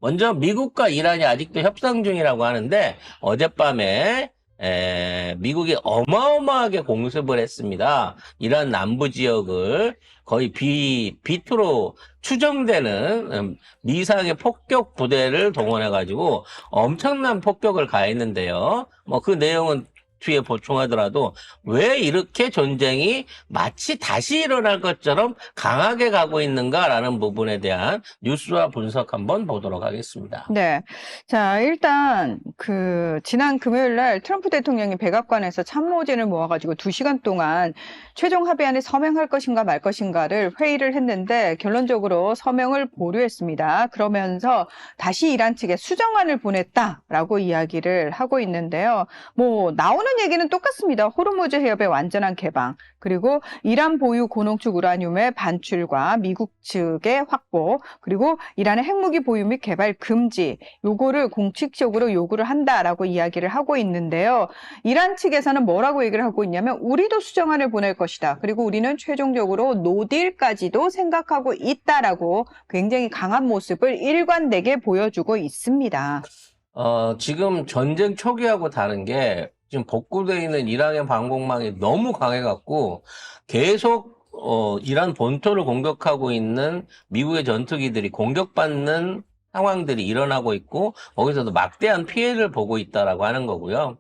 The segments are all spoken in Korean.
먼저 미국과 이란이 아직도 협상 중이라고 하는데 어젯밤에 미국이 어마어마하게 공습을 했습니다. 이란 남부 지역을 거의 비투로 추정되는 미상의 폭격 부대를 동원해가지고 엄청난 폭격을 가했는데요. 뭐 그 내용은 뒤에 보충하더라도 왜 이렇게 전쟁이 마치 다시 일어날 것처럼 강하게 가고 있는가라는 부분에 대한 뉴스와 분석 한번 보도록 하겠습니다. 네. 자, 일단, 지난 금요일 날 트럼프 대통령이 백악관에서 참모진을 모아가지고 2시간 동안 최종 합의안에 서명할 것인가 말 것인가를 회의를 했는데 결론적으로 서명을 보류했습니다. 그러면서 다시 이란 측에 수정안을 보냈다라고 이야기를 하고 있는데요. 뭐, 나오는 얘기는 똑같습니다. 호르무즈 해협의 완전한 개방, 그리고 이란 보유 고농축 우라늄의 반출과 미국 측의 확보, 그리고 이란의 핵무기 보유 및 개발 금지, 요거를 공식적으로 요구를 한다라고 이야기를 하고 있는데요. 이란 측에서는 뭐라고 얘기를 하고 있냐면 우리도 수정안을 보낼 것이다. 그리고 우리는 최종적으로 노딜까지도 생각하고 있다라고 굉장히 강한 모습을 일관되게 보여주고 있습니다. 지금 전쟁 초기하고 다른 게 지금 복구되어 있는 이란의 방공망이 너무 강해갖고 계속 이란 본토를 공격하고 있는 미국의 전투기들이 공격받는 상황들이 일어나고 있고 거기서도 막대한 피해를 보고 있다라고 하는 거고요.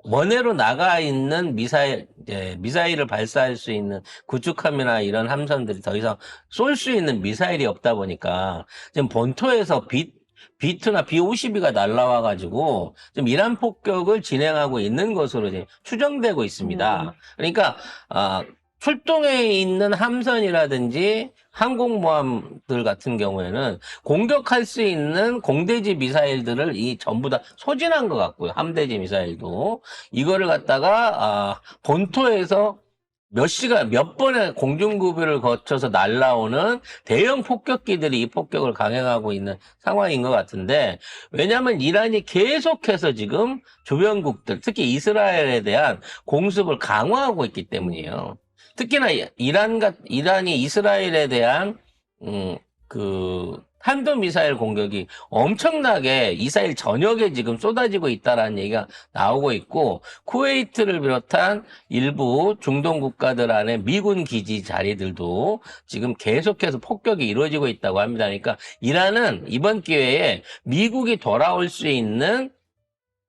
원해로 나가 있는 미사일을 발사할 수 있는 구축함이나 이런 함선들이 더 이상 쏠 수 있는 미사일이 없다 보니까 지금 본토에서 B2나 B-52가 날라와가지고 좀 이란 폭격을 진행하고 있는 것으로 이제 추정되고 있습니다. 그러니까 출동해 있는 함선이라든지 항공모함들 같은 경우에는 공격할 수 있는 공대지 미사일들을 전부 다 소진한 것 같고요. 함대지 미사일도 이거를 갖다가 본토에서 몇 번의 공중급유를 거쳐서 날라오는 대형 폭격기들이 이 폭격을 강행하고 있는 상황인 것 같은데, 왜냐하면 이란이 계속해서 지금 주변국들, 특히 이스라엘에 대한 공습을 강화하고 있기 때문이에요. 특히나 이란이 이스라엘에 대한 탄도미사일 공격이 엄청나게 이스라엘 전역에 지금 쏟아지고 있다라는 얘기가 나오고 있고, 쿠웨이트를 비롯한 일부 중동 국가들 안에 미군 기지 자리들도 지금 계속해서 폭격이 이루어지고 있다고 합니다. 그러니까 이란은 이번 기회에 미국이 돌아올 수 있는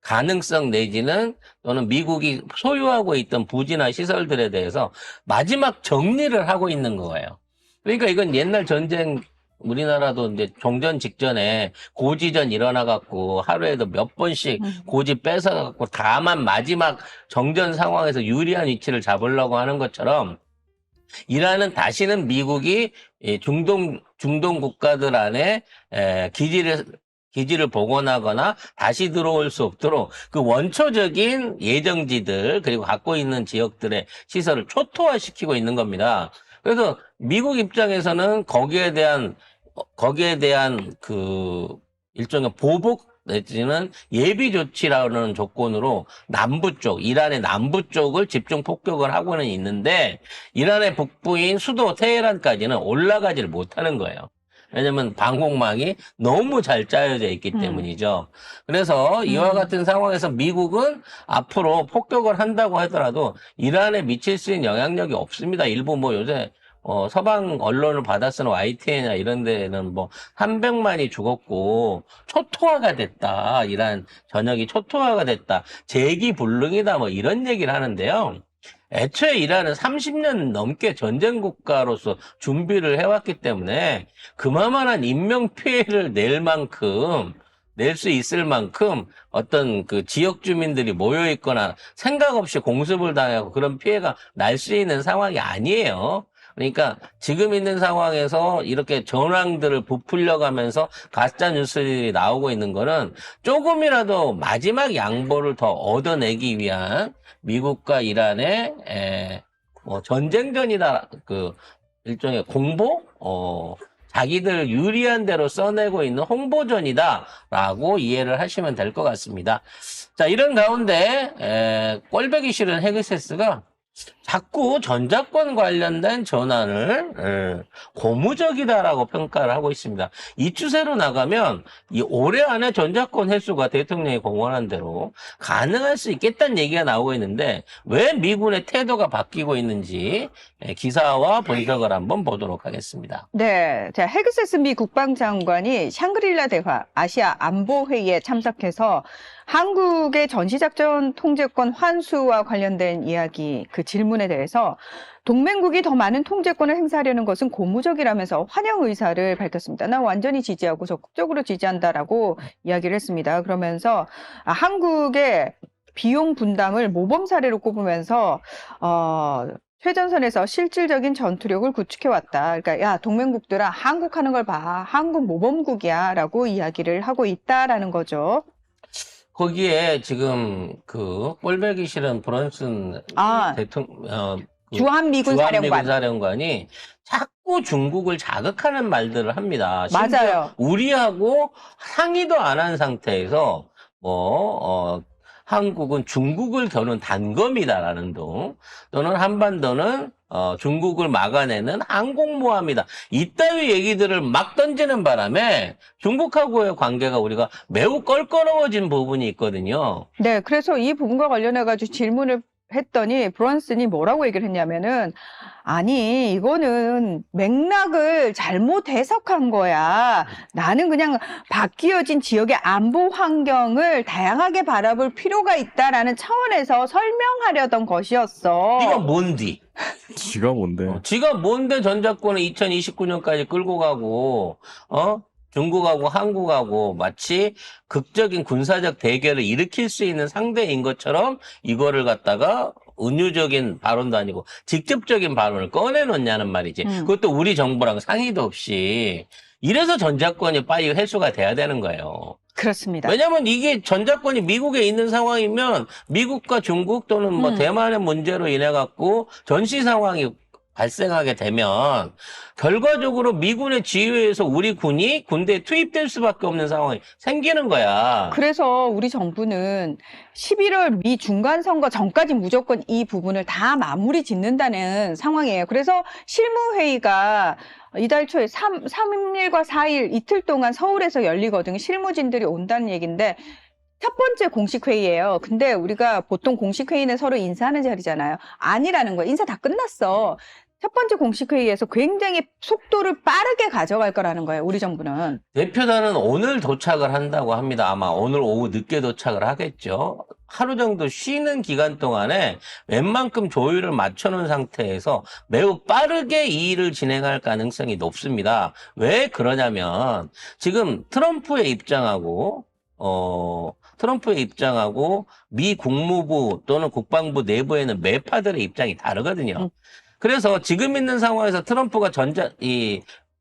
가능성 내지는 또는 미국이 소유하고 있던 부지나 시설들에 대해서 마지막 정리를 하고 있는 거예요. 그러니까 이건 옛날 전쟁, 우리나라도 이제 종전 직전에 고지전 일어나갖고 하루에도 몇 번씩 고지 뺏어갖고 다만 마지막 정전 상황에서 유리한 위치를 잡으려고 하는 것처럼 이란은 다시는 미국이 중동 국가들 안에 기지를 복원하거나 다시 들어올 수 없도록 그 원초적인 예정지들 그리고 갖고 있는 지역들의 시설을 초토화시키고 있는 겁니다. 그래서 미국 입장에서는 거기에 대한 그 일종의 보복 내지는 예비 조치라는 조건으로 이란의 남부 쪽을 집중 폭격을 하고는 있는데 이란의 북부인 수도 테헤란까지는 올라가지를 못하는 거예요. 왜냐면 방공망이 너무 잘 짜여져 있기 때문이죠. 그래서 이와 같은 상황에서 미국은 앞으로 폭격을 한다고 하더라도 이란에 미칠 수 있는 영향력이 없습니다. 일부 뭐 요새 서방 언론을 받아 쓰는 YTN이나 이런 데는 뭐 300만이 죽었고 초토화가 됐다. 이란 전역이 초토화가 됐다. 재기불능이다. 뭐 이런 얘기를 하는데요. 애초에 이란은 30년 넘게 전쟁 국가로서 준비를 해왔기 때문에 그만한 인명 피해를 낼 수 있을 만큼 어떤 그 지역 주민들이 모여 있거나 생각 없이 공습을 당하고 그런 피해가 날 수 있는 상황이 아니에요. 그러니까 지금 있는 상황에서 이렇게 전황들을 부풀려 가면서 가짜 뉴스들이 나오고 있는 거는 조금이라도 마지막 양보를 더 얻어내기 위한 미국과 이란의 전쟁전이다. 일종의 공보? 자기들 유리한 대로 써내고 있는 홍보전이다라고 이해를 하시면 될 것 같습니다. 자, 이런 가운데 꼴보기 싫은 헤그세스가 자꾸 전자권 관련된 전환을 고무적이다라고 평가를 하고 있습니다. 이 추세로 나가면 이 올해 안에 전자권 회수가 대통령이 공언한 대로 가능할 수 있겠다는 얘기가 나오고 있는데 왜 미군의 태도가 바뀌고 있는지 기사와 분석을 한번 보도록 하겠습니다. 네, 자, 헤그세스 미 국방장관이 샹그릴라 대화 아시아 안보회의에 참석해서 한국의 전시작전 통제권 환수와 관련된 이야기, 그 질문에 대해서 동맹국이 더 많은 통제권을 행사하려는 것은 고무적이라면서 환영 의사를 밝혔습니다. 나 완전히 지지하고 적극적으로 지지한다라고 이야기를 했습니다. 그러면서 한국의 비용 분담을 모범 사례로 꼽으면서 최전선에서 실질적인 전투력을 구축해왔다. 그러니까 야 동맹국들아 한국 하는 걸 봐. 한국 모범국이야 라고 이야기를 하고 있다라는 거죠. 거기에 지금 그 꼴배기 싫은 브런슨 대통령 주한미군 사령관이 자꾸 중국을 자극하는 말들을 합니다. 맞아요. 우리하고 상의도 안 한 상태에서 한국은 중국을 겨눈 단검이다라는 등 또는 한반도는 중국을 막아내는 항공모함이다. 이따위 얘기들을 막 던지는 바람에 중국하고의 관계가 우리가 매우 껄끄러워진 부분이 있거든요. 네, 그래서 이 부분과 관련해가지고 질문을 했더니 브런슨이 뭐라고 얘기를 했냐면은 아니 이거는 맥락을 잘못 해석한 거야. 나는 그냥 바뀌어진 지역의 안보 환경을 다양하게 바라볼 필요가 있다라는 차원에서 설명하려던 것이었어. 네가 뭔디? 지가 뭔데? 지가 뭔데 전자권을 2029년까지 끌고 가고 중국하고 한국하고 마치 극적인 군사적 대결을 일으킬 수 있는 상대인 것처럼 이거를 갖다가 은유적인 발언도 아니고 직접적인 발언을 꺼내놓냐는 말이지. 그것도 우리 정부랑 상의도 없이. 이래서 전자권이 빨리 회수가 돼야 되는 거예요. 그렇습니다. 왜냐면 이게 전자권이 미국에 있는 상황이면 미국과 중국 또는 뭐 대만의 문제로 인해 갖고 전시 상황이 발생하게 되면 결과적으로 미군의 지휘에서 우리 군이 군대에 투입될 수밖에 없는 상황이 생기는 거야. 그래서 우리 정부는 11월 미 중간선거 전까지 무조건 이 부분을 다 마무리 짓는다는 상황이에요. 그래서 실무회의가 이달 초에 3일과 4일 이틀 동안 서울에서 열리거든요. 실무진들이 온다는 얘기인데 첫 번째 공식 회의예요. 근데 우리가 보통 공식 회의는 서로 인사하는 자리잖아요. 아니라는 거예요. 인사 다 끝났어. 첫 번째 공식 회의에서 굉장히 속도를 빠르게 가져갈 거라는 거예요. 우리 정부는. 대표단은 오늘 도착을 한다고 합니다. 아마 오늘 오후 늦게 도착을 하겠죠. 하루 정도 쉬는 기간 동안에 웬만큼 조율을 맞춰놓은 상태에서 매우 빠르게 이 일을 진행할 가능성이 높습니다. 왜 그러냐면 지금 트럼프의 입장하고 미 국무부 또는 국방부 내부에는 매파들의 입장이 다르거든요. 그래서 지금 있는 상황에서 트럼프가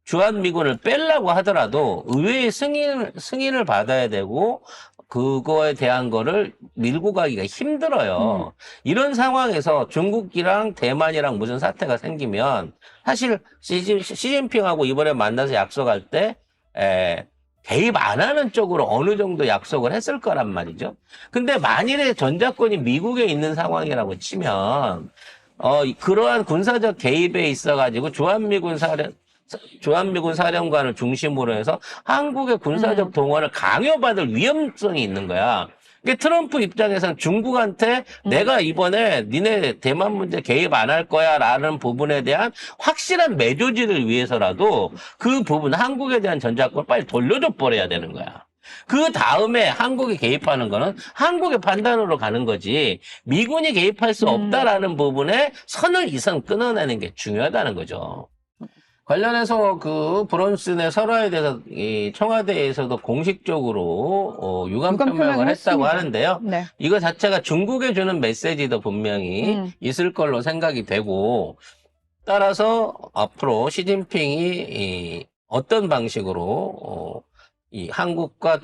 주한미군을 빼려고 하더라도 의회의 승인을 받아야 되고 그거에 대한 거를 밀고 가기가 힘들어요. 이런 상황에서 중국이랑 대만이랑 무슨 사태가 생기면 사실 시진핑하고 이번에 만나서 약속할 때 개입 안 하는 쪽으로 어느 정도 약속을 했을 거란 말이죠. 근데 만일에 전자권이 미국에 있는 상황이라고 치면 그러한 군사적 개입에 있어가지고 주한미군 사령관을 중심으로 해서 한국의 군사적 동원을 강요받을 위험성이 있는 거야. 그러니까 트럼프 입장에서는 중국한테 내가 이번에 니네 대만 문제 개입 안 할 거야 라는 부분에 대한 확실한 매조지를 위해서라도 그 부분 한국에 대한 전자권을 빨리 돌려줘 버려야 되는 거야. 그 다음에 한국이 개입하는 거는 한국의 판단으로 가는 거지 미군이 개입할 수 없다라는 부분에 선을 이상 끊어내는 게 중요하다는 거죠. 관련해서 그 브론슨의 설화에 대해서 이 청와대에서도 공식적으로 유감 표명을 했다고 하는데요. 네. 이거 자체가 중국에 주는 메시지도 분명히 있을 걸로 생각이 되고 따라서 앞으로 시진핑이 어떤 방식으로 이 한국과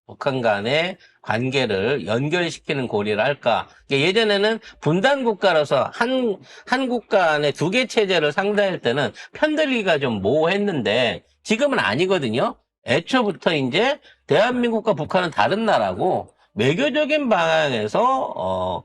북한 간의 관계를 연결시키는 고리를 할까? 예전에는 분단 국가로서 한 국가 안에 두 개 체제를 상대할 때는 편들기가 좀 모호했는데 지금은 아니거든요. 애초부터 이제 대한민국과 북한은 다른 나라고 외교적인 방향에서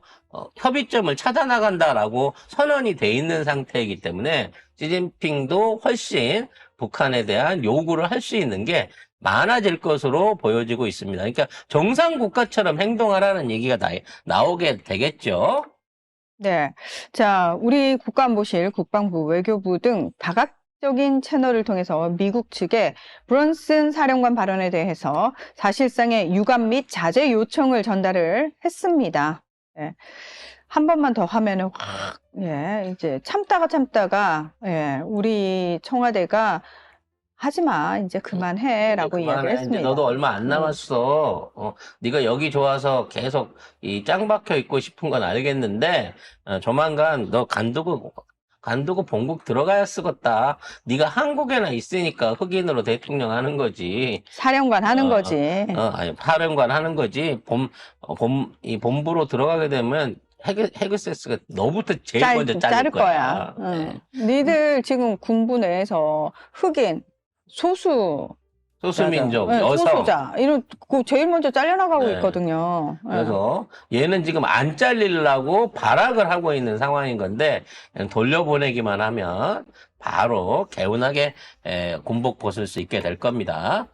협의점을 찾아 나간다라고 선언이 돼 있는 상태이기 때문에 시진핑도 훨씬 북한에 대한 요구를 할 수 있는 게 많아질 것으로 보여지고 있습니다. 그러니까 정상 국가처럼 행동하라는 얘기가 나오게 되겠죠. 네. 자, 우리 국가안보실, 국방부, 외교부 등 다각적인 채널을 통해서 미국 측에 브런슨 사령관 발언에 대해서 사실상의 유감 및 자제 요청을 전달을 했습니다. 예. 한 번만 더 하면은 확, 이제 참다가, 우리 청와대가 하지 마, 이제 그만해라고 이제 이야기를 그만해. 이제 했습니다. 너도 얼마 안 남았어. 네가 여기 좋아서 계속 이 짱 박혀 있고 싶은 건 알겠는데 조만간 너 간두고 본국 들어가야 쓰겄다. 네가 한국에나 있으니까 흑인으로 대통령 하는 거지. 사령관 하는 어, 거지. 아니 사령관 하는 거지. 이 본부로 들어가게 되면 헤그세스가 너부터 제일 먼저 자를 거야. 네. 니들 지금 군부 내에서 흑인, 소수민족, 네, 여성. 소수자 이런 그 제일 먼저 잘려나가고 네. 있거든요. 그래서 얘는 지금 안 잘리려고 발악을 하고 있는 상황인 건데 그냥 돌려보내기만 하면 바로 개운하게 군복 벗을 수 있게 될 겁니다.